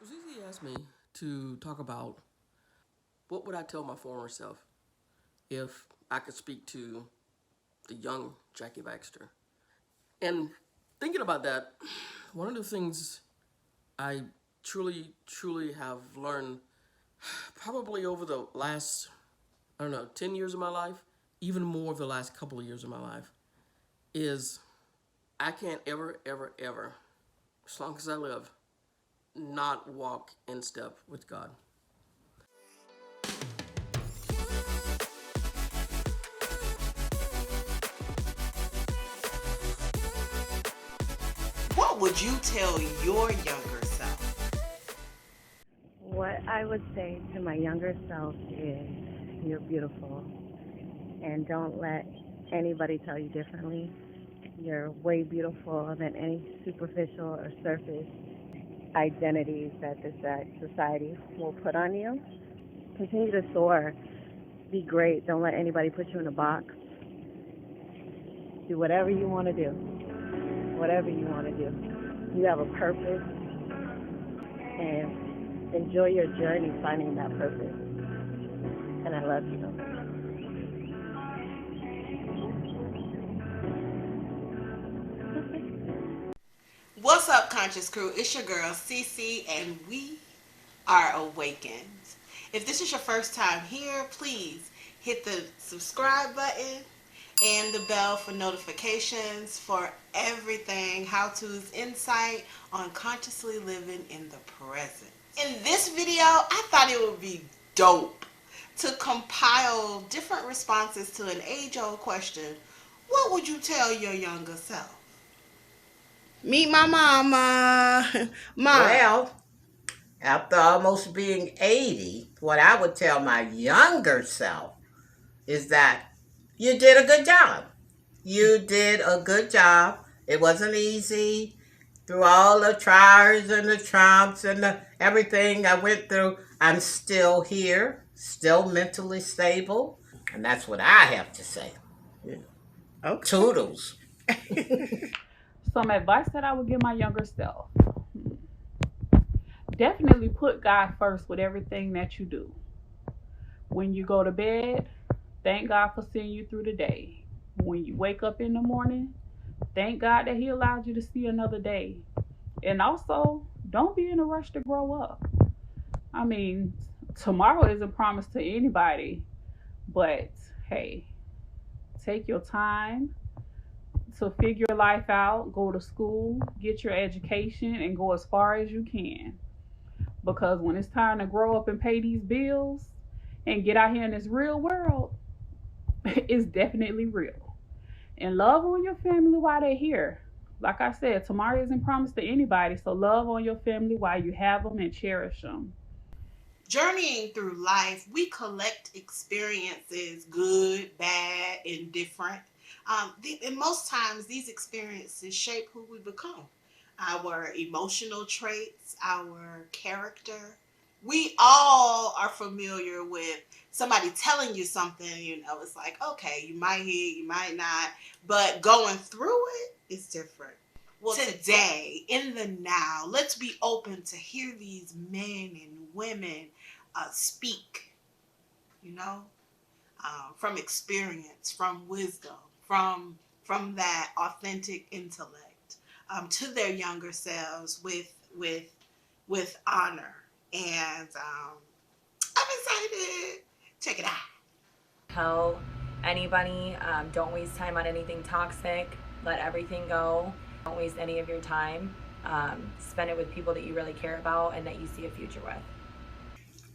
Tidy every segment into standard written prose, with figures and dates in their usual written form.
So ZZ asked me to talk about what would I tell my former self if I could speak to the young Jackie Baxter. And thinking about that, one of the things I truly have learned probably over the last, 10 years of my life, even more of the last couple of years of my life, is I can't ever, as long as I live, not walk in step with God. What would you tell your younger self? What I would say to my younger self is, you're beautiful, and don't let anybody tell you differently. You're way beautiful than any superficial or surface identities that this society will put on you. Continue to soar. Be great. Don't let anybody put you in a box. Do whatever you want to do. Whatever you want to do. You have a purpose, and enjoy your journey finding that purpose. And I love you. What's up, Conscious Crew? It's your girl, Cece, and we are awakened. If this is your first time here, please hit the subscribe button and the bell for notifications for everything, how-to's, insight on consciously living in the present. In this video, I thought it would be dope to compile different responses to an age-old question. What would you tell your younger self? Meet my mama. Well, after almost being 80, what I would tell my younger self is that you did a good job. You did a good job. It wasn't easy. Through all the trials and the trumps and everything I went through, I'm still here, still mentally stable. And that's what I have to say. Okay. Toodles. Some advice that I would give my younger self. Definitely put God first with everything that you do. When you go to bed, thank God for seeing you through the day. When you wake up in the morning, thank God that He allowed you to see another day. And also, don't be in a rush to grow up. I mean, tomorrow isn't promised to anybody, but hey, take your time to figure life out, go to school, get your education, and go as far as you can. Because when it's time to grow up and pay these bills and get out here in this real world, it's definitely real. And love on your family while they're here. Like I said, tomorrow isn't promised to anybody, so love on your family while you have them and cherish them. Journeying through life, we collect experiences, good, bad, indifferent. And most times, these experiences shape who we become, our emotional traits, our character. We all are familiar with somebody telling you something, it's like, okay, you might hear, you might not, but going through it is different. Well, today, in the now, let's be open to hear these men and women speak, from experience, from wisdom, from that authentic intellect, to their younger selves with honor. And I'm excited. Check it out. Tell anybody, don't waste time on anything toxic. Let everything go. Don't waste any of your time. Spend it with people that you really care about and that you see a future with.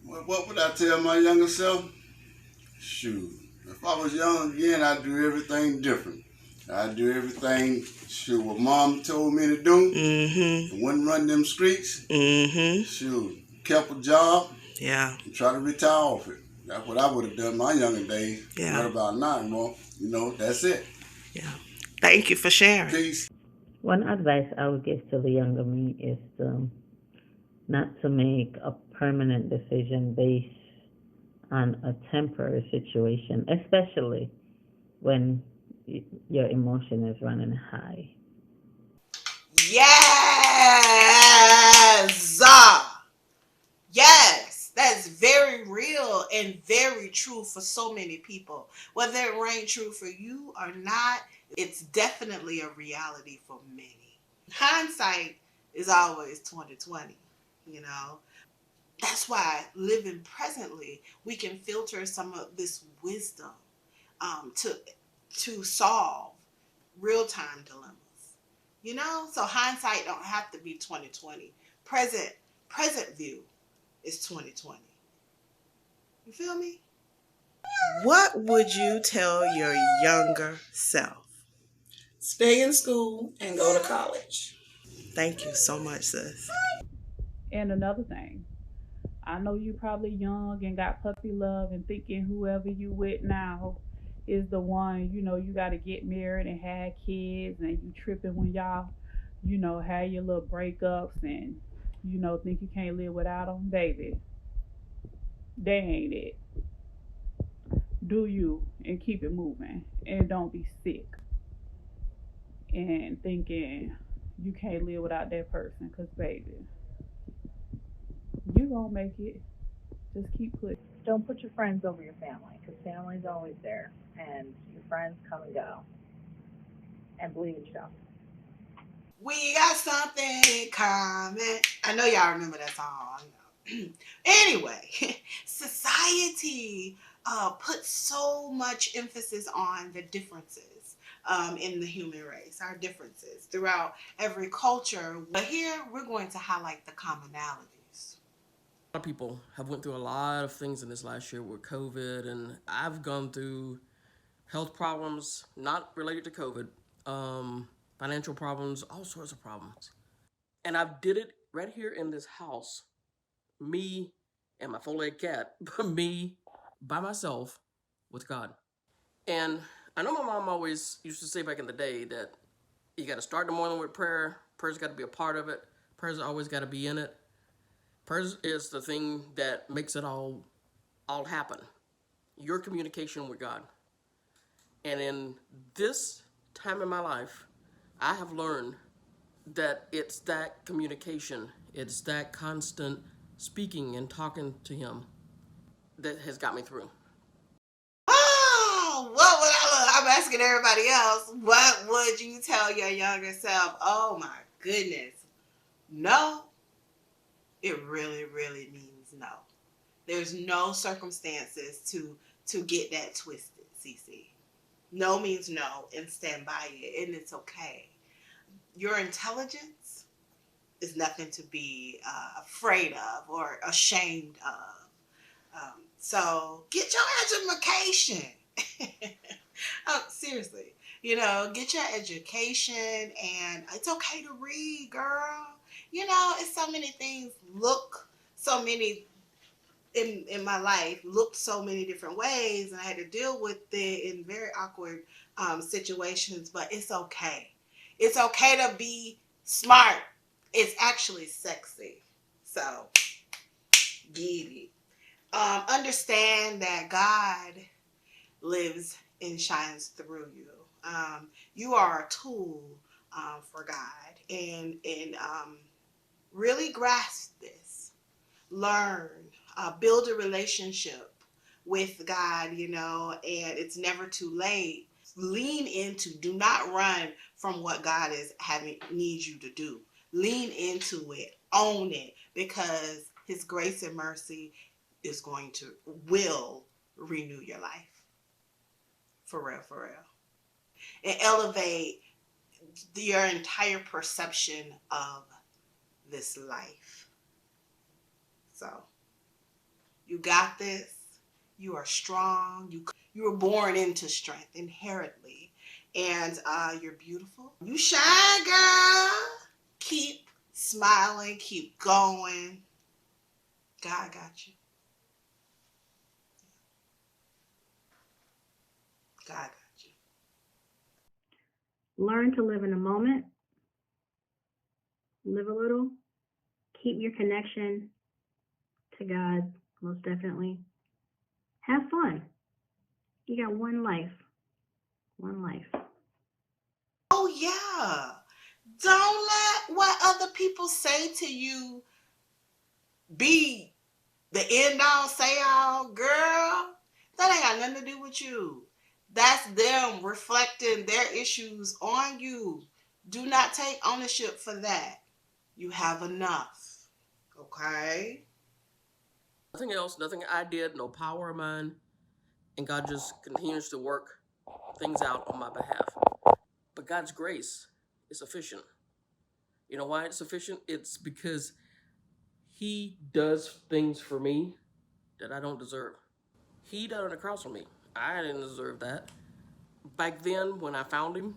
Well, what would I tell my younger self? Shoot, if I was young again, I'd do everything different. I'd do everything, what mom told me to do. Mm-hmm. I wouldn't run them streets. Mm-hmm. Shoot, kept a job. Yeah. And try to retire off it. That's what I would have done my younger days. Yeah. What about now anymore? That's it. Yeah. Thank you for sharing. Peace. One advice I would give to the younger me is not to make a permanent decision based on a temporary situation, especially when your emotion is running high. Yes! and very true for so many people. Whether it rang true for you or not, it's definitely a reality for many. Hindsight is always 2020, you know. That's why living presently, we can filter some of this wisdom to solve real time dilemmas. You know, so hindsight don't have to be 2020. Present view is 2020. You feel me? What would you tell your younger self? Stay in school and go to college. Thank you so much, sis. And another thing, I know you probably young and got puppy love and thinking whoever you with now is the one, you got to get married and have kids, and you tripping when y'all, have your little breakups and, think you can't live without them. Baby, they ain't it. Do you and keep it moving, and don't be sick and thinking you can't live without that person, because, baby, you gonna make it. Just keep pushing. Don't put your friends over your family, because family's always there, and your friends come and go. And believe in yourself. We got something in common. I know y'all remember that song. Anyway, society puts so much emphasis on the differences in the human race, our differences throughout every culture. But here we're going to highlight the commonalities. A lot of people have went through a lot of things in this last year with COVID, and I've gone through health problems not related to COVID, financial problems, all sorts of problems. And I did it right here in this house, me and my 4-legged cat, me by myself with God. And I know my mom always used to say back in the day that you got to start the morning with prayer. Prayer's got to be a part of it. Prayer's always got to be in it. Prayer is the thing that makes it all happen. Your communication with God. And in this time in my life, I have learned that it's that communication, it's that constant speaking and talking to Him that has got me through. Oh, what would I'm asking everybody else, what would you tell your younger self? Oh my goodness. No, it really, really means no. There's no circumstances to get that twisted, CC. No means no, and stand by it, and it's okay. Your intelligence is nothing to be afraid of or ashamed of. So get your education. Oh, seriously, get your education, and it's okay to read, girl. It's so many things. So many in my life looked so many different ways, and I had to deal with it in very awkward situations. But it's okay. It's okay to be smart. It's actually sexy. So get it. Understand that God lives and shines through you. You are a tool for God, and really grasp this. Learn, build a relationship with God, and it's never too late. Lean into, do not run from what God is needs you to do. Lean into it, own it, because His grace and mercy will renew your life. For real, for real. And elevate your entire perception of this life. So, you got this. You are strong. You were born into strength inherently. And you're beautiful. You shine, girl. Keep smiling. Keep going. God got you. God got you. Learn to live in the moment. Live a little. Keep your connection to God, most definitely. Have fun. You got one life. One life. Oh, yeah. Don't let what other people say to you be the end all, say all, girl, that ain't got nothing to do with you. That's them reflecting their issues on you. Do not take ownership for that. You have enough. Okay? Nothing else, nothing I did, no power of mine. And God just continues to work things out on my behalf. But God's grace is sufficient. You know why it's sufficient? It's because He does things for me that I don't deserve. He died on the cross for me. I didn't deserve that. Back then, when I found Him,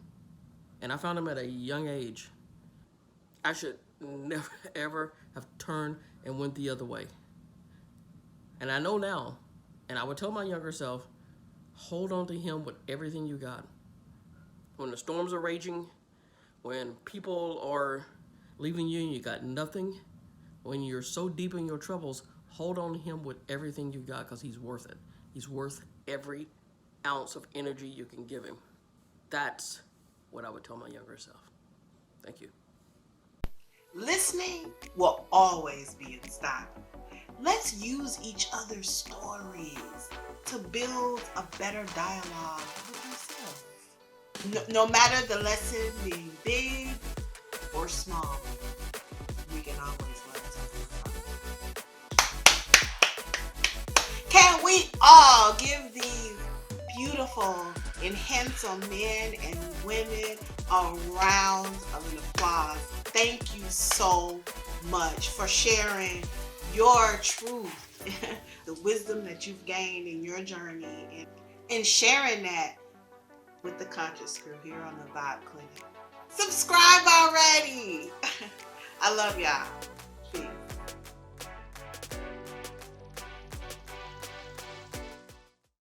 and I found Him at a young age, I should never, ever have turned and went the other way. And I know now, and I would tell my younger self, hold on to Him with everything you got. When the storms are raging, when people are leaving you and you got nothing, when you're so deep in your troubles, hold on to Him with everything you got, because He's worth it. He's worth every ounce of energy you can give Him. That's what I would tell my younger self. Thank you. Listening will always be in style. Let's use each other's stories to build a better dialogue with ourselves. No matter the lesson being big or small, we can always learn something from it. Can we all give these beautiful and handsome men and women a round of an applause? Thank you so much for sharing your truth, the wisdom that you've gained in your journey, and sharing that with the Conscious Crew here on the Vibe Clinic. Subscribe already. I love y'all.